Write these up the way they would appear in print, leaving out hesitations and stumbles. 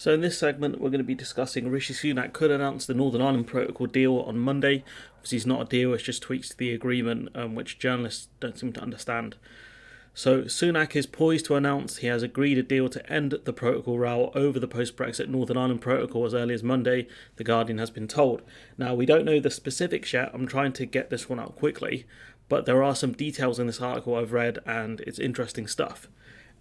So in this segment, we're going to be discussing Rishi Sunak could announce the Northern Ireland Protocol deal on Monday. Obviously, it's not a deal; it's just tweaks to the agreement, which journalists don't seem to understand. So Sunak is poised to announce he has agreed a deal to end the protocol row over the post-Brexit Northern Ireland Protocol as early as Monday, The Guardian has been told. Now, we don't know the specifics yet. I'm trying to get this one out quickly, but there are some details in this article I've read, and it's interesting stuff.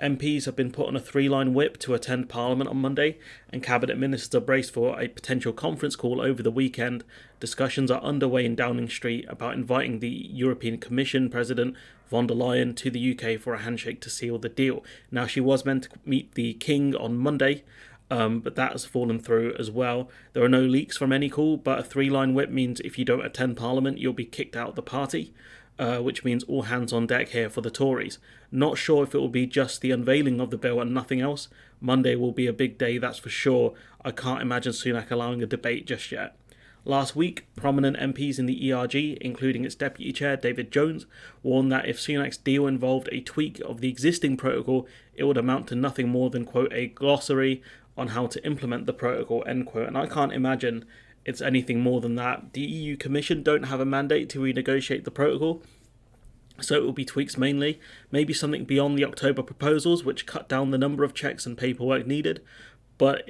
MPs have been put on a three-line whip to attend Parliament on Monday, and Cabinet Ministers are braced for a potential conference call over the weekend. Discussions are underway in Downing Street about inviting the European Commission President von der Leyen to the UK for a handshake to seal the deal. Now, she was meant to meet the King on Monday, but that has fallen through as well. There are no leaks from any call, but a three-line whip means if you don't attend Parliament, you'll be kicked out of the party. Which means all hands on deck here for the Tories. Not sure if it will be just the unveiling of the bill and nothing else. Monday will be a big day, that's for sure. I can't imagine Sunak allowing a debate just yet. Last week, prominent MPs in the ERG, including its deputy chair David Jones, warned that if Sunak's deal involved a tweak of the existing protocol, it would amount to nothing more than, quote, a glossary on how to implement the protocol, end quote. And I can't imagine it's anything more than that. The EU Commission don't have a mandate to renegotiate the protocol, so it will be tweaks mainly, maybe something beyond the October proposals, which cut down the number of checks and paperwork needed, but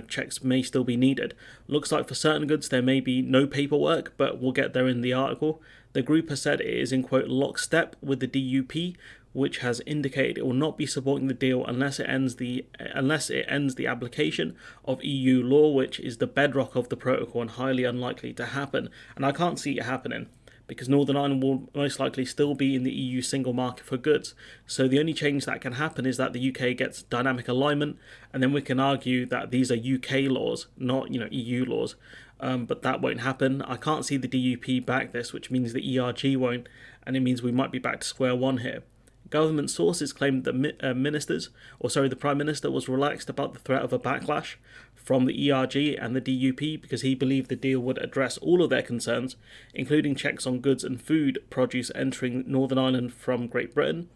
checks may still be needed. Looks like for certain goods there may be no paperwork, but we'll get there in the article. The group has said it is in, quote, lockstep with the DUP, which has indicated it will not be supporting the deal unless it ends the application of EU law, which is the bedrock of the protocol and highly unlikely to happen. And I can't see it happening, because Northern Ireland will most likely still be in the EU single market for goods. So the only change that can happen is that the UK gets dynamic alignment, and then we can argue that these are UK laws, not EU laws. But that won't happen. I can't see the DUP back this, which means the ERG won't, and it means we might be back to square one here. Government sources claimed that the Prime Minister was relaxed about the threat of a backlash from the ERG and the DUP because he believed the deal would address all of their concerns, including checks on goods and food produce entering Northern Ireland from Great Britain,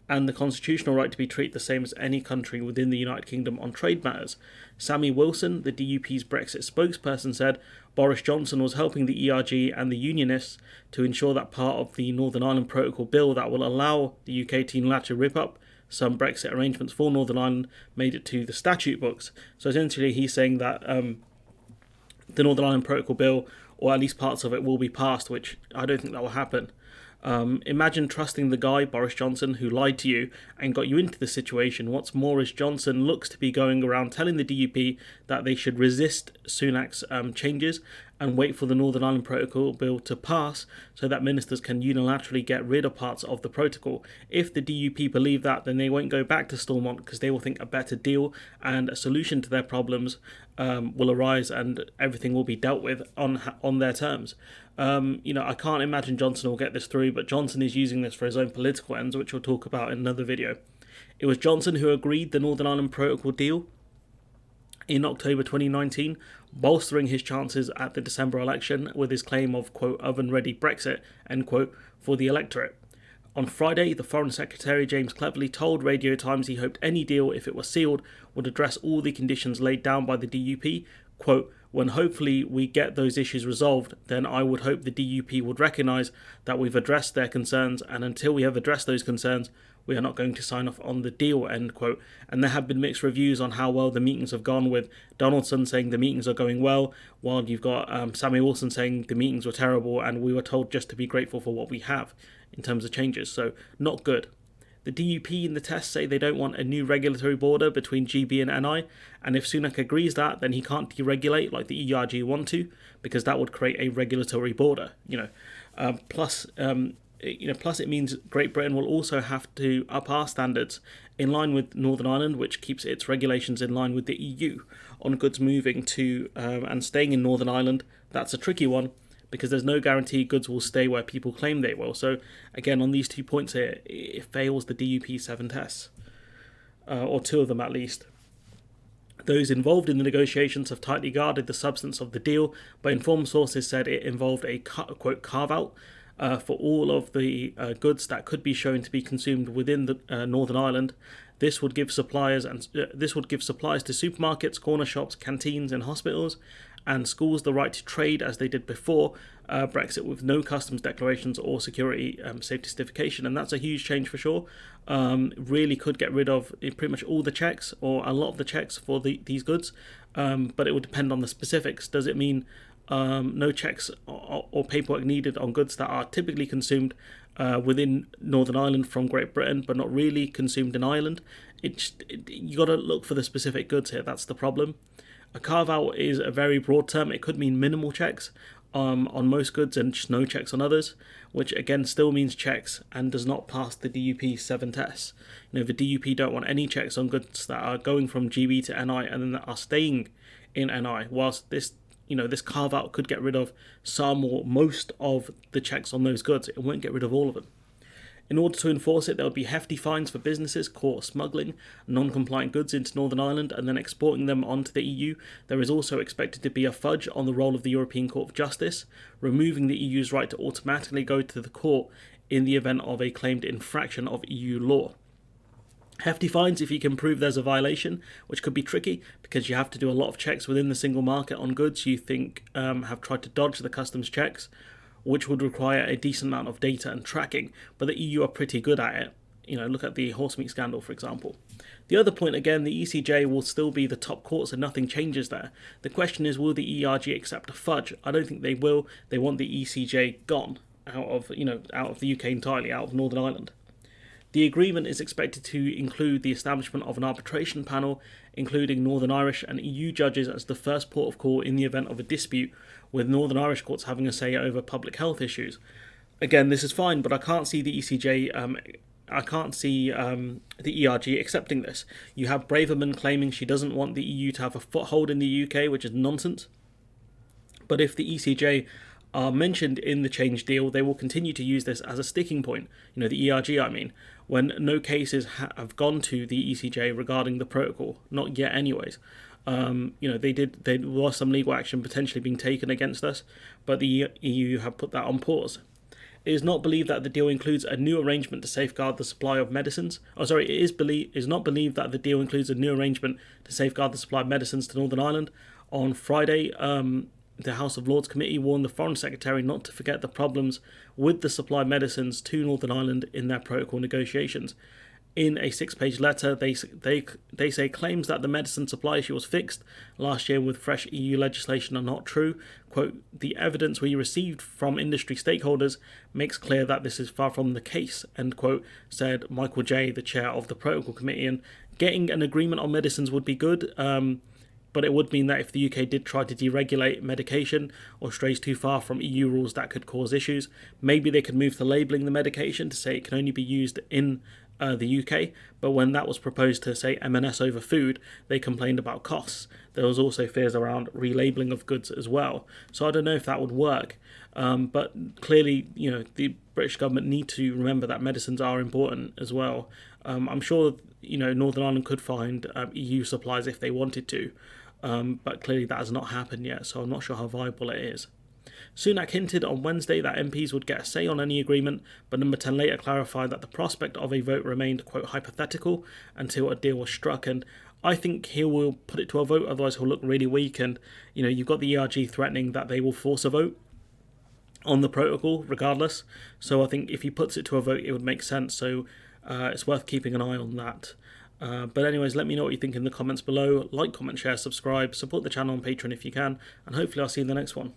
and the constitutional right to be treated the same as any country within the United Kingdom on trade matters. Sammy Wilson, the DUP's Brexit spokesperson, said Boris Johnson was helping the ERG and the Unionists to ensure that part of the Northern Ireland Protocol bill that will allow the UK to unilaterally rip up some Brexit arrangements for Northern Ireland made it to the statute books. So essentially he's saying that the Northern Ireland Protocol bill, or at least parts of it, will be passed, which I don't think that will happen. Imagine trusting the guy, Boris Johnson, who lied to you and got you into the situation. What's more is Johnson looks to be going around telling the DUP that they should resist Sunak's changes and wait for the Northern Ireland Protocol bill to pass so that ministers can unilaterally get rid of parts of the protocol. If the DUP believe that, then they won't go back to Stormont because they will think a better deal and a solution to their problems will arise and everything will be dealt with on their terms. I can't imagine Johnson will get this through, but Johnson is using this for his own political ends, which we'll talk about in another video. It was Johnson who agreed the Northern Ireland Protocol deal in October 2019, bolstering his chances at the December election with his claim of, quote, oven-ready Brexit, end quote, for the electorate. On Friday, the Foreign Secretary James Cleverly told Radio Times he hoped any deal, if it were sealed, would address all the conditions laid down by the DUP. Quote, when hopefully we get those issues resolved, then I would hope the DUP would recognise that we've addressed their concerns, and until we have addressed those concerns, we are not going to sign off on the deal, end quote. And there have been mixed reviews on how well the meetings have gone, with Donaldson saying the meetings are going well, while you've got Sammy Wilson saying the meetings were terrible and we were told just to be grateful for what we have in terms of changes. So not good. The DUP in the test say they don't want a new regulatory border between GB and NI, and if Sunak agrees that, then he can't deregulate like the ERG want to, because that would create a regulatory border. Plus it means Great Britain will also have to up our standards in line with Northern Ireland, which keeps its regulations in line with the EU on goods moving to and staying in Northern Ireland. That's a tricky one, because there's no guarantee goods will stay where people claim they will. So again, on these 2 points here, it fails the DUP 7 tests, or 2 of them at least. Those involved in the negotiations have tightly guarded the substance of the deal, but informed sources said it involved a, quote, carve-out for all of the goods that could be shown to be consumed within the Northern Ireland. This would give suppliers to supermarkets, corner shops, canteens, and hospitals, and schools the right to trade as they did before Brexit, with no customs declarations or security safety certification. And that's a huge change for sure. Really could get rid of pretty much all the checks, or a lot of the checks for these goods, but it would depend on the specifics. Does it mean no checks or paperwork needed on goods that are typically consumed within Northern Ireland from Great Britain, but not really consumed in Ireland? You got to look for the specific goods here. That's the problem. A carve-out is a very broad term. It could mean minimal checks on most goods and just no checks on others, which again still means checks and does not pass the DUP 7 tests. The DUP don't want any checks on goods that are going from GB to NI and then that are staying in NI, whilst this carve-out could get rid of some or most of the checks on those goods. It won't get rid of all of them. In order to enforce it, there would be hefty fines for businesses caught smuggling non-compliant goods into Northern Ireland and then exporting them onto the EU. There is also expected to be a fudge on the role of the European Court of Justice, removing the EU's right to automatically go to the court in the event of a claimed infraction of EU law. Hefty fines if you can prove there's a violation, which could be tricky because you have to do a lot of checks within the single market on goods you think have tried to dodge the customs checks, which would require a decent amount of data and tracking, but the EU are pretty good at it. Look at the horse meat scandal, for example. The other point, again, the ECJ will still be the top court, so nothing changes there. The question is, will the ERG accept a fudge? I don't think they will. They want the ECJ gone out of the UK entirely, out of Northern Ireland. The agreement is expected to include the establishment of an arbitration panel, including Northern Irish and EU judges as the first port of call in the event of a dispute, with Northern Irish courts having a say over public health issues. Again, this is fine, but I can't see the ECJ, I can't see the ERG accepting this. You have Braverman claiming she doesn't want the EU to have a foothold in the UK, which is nonsense. But if the ECJ are mentioned in the change deal, they will continue to use this as a sticking point, the ERG I mean, when no cases have gone to the ECJ regarding the protocol, not yet anyways. There was some legal action potentially being taken against us, but the EU have put that on pause. It is not believed that the deal includes a new arrangement to safeguard the supply of medicines. It is not believed that the deal includes a new arrangement to safeguard the supply of medicines to Northern Ireland. On Friday, the House of Lords Committee warned the Foreign Secretary not to forget the problems with the supply of medicines to Northern Ireland in their protocol negotiations. In a 6-page letter, they say claims that the medicine supply issue was fixed last year with fresh EU legislation are not true. Quote, the evidence we received from industry stakeholders makes clear that this is far from the case, end quote, said Michael Jay, the chair of the Protocol Committee. And getting an agreement on medicines would be good, but it would mean that if the UK did try to deregulate medication or strays too far from EU rules, that could cause issues. Maybe they could move to labelling the medication to say it can only be used in the UK, but when that was proposed to say M&S over food, they complained about costs. There was also fears around relabelling of goods as well. So I don't know if that would work, but clearly, the British government need to remember that medicines are important as well. I'm sure, Northern Ireland could find EU supplies if they wanted to, but clearly that has not happened yet, so I'm not sure how viable it is. Sunak hinted on Wednesday that MPs would get a say on any agreement, but Number 10 later clarified that the prospect of a vote remained, quote, hypothetical until a deal was struck. And I think he will put it to a vote, otherwise he'll look really weak. And, you've got the ERG threatening that they will force a vote on the protocol regardless. So I think if he puts it to a vote, it would make sense. So it's worth keeping an eye on that. But anyways, let me know what you think in the comments below. Like, comment, share, subscribe, support the channel on Patreon if you can, and hopefully I'll see you in the next one.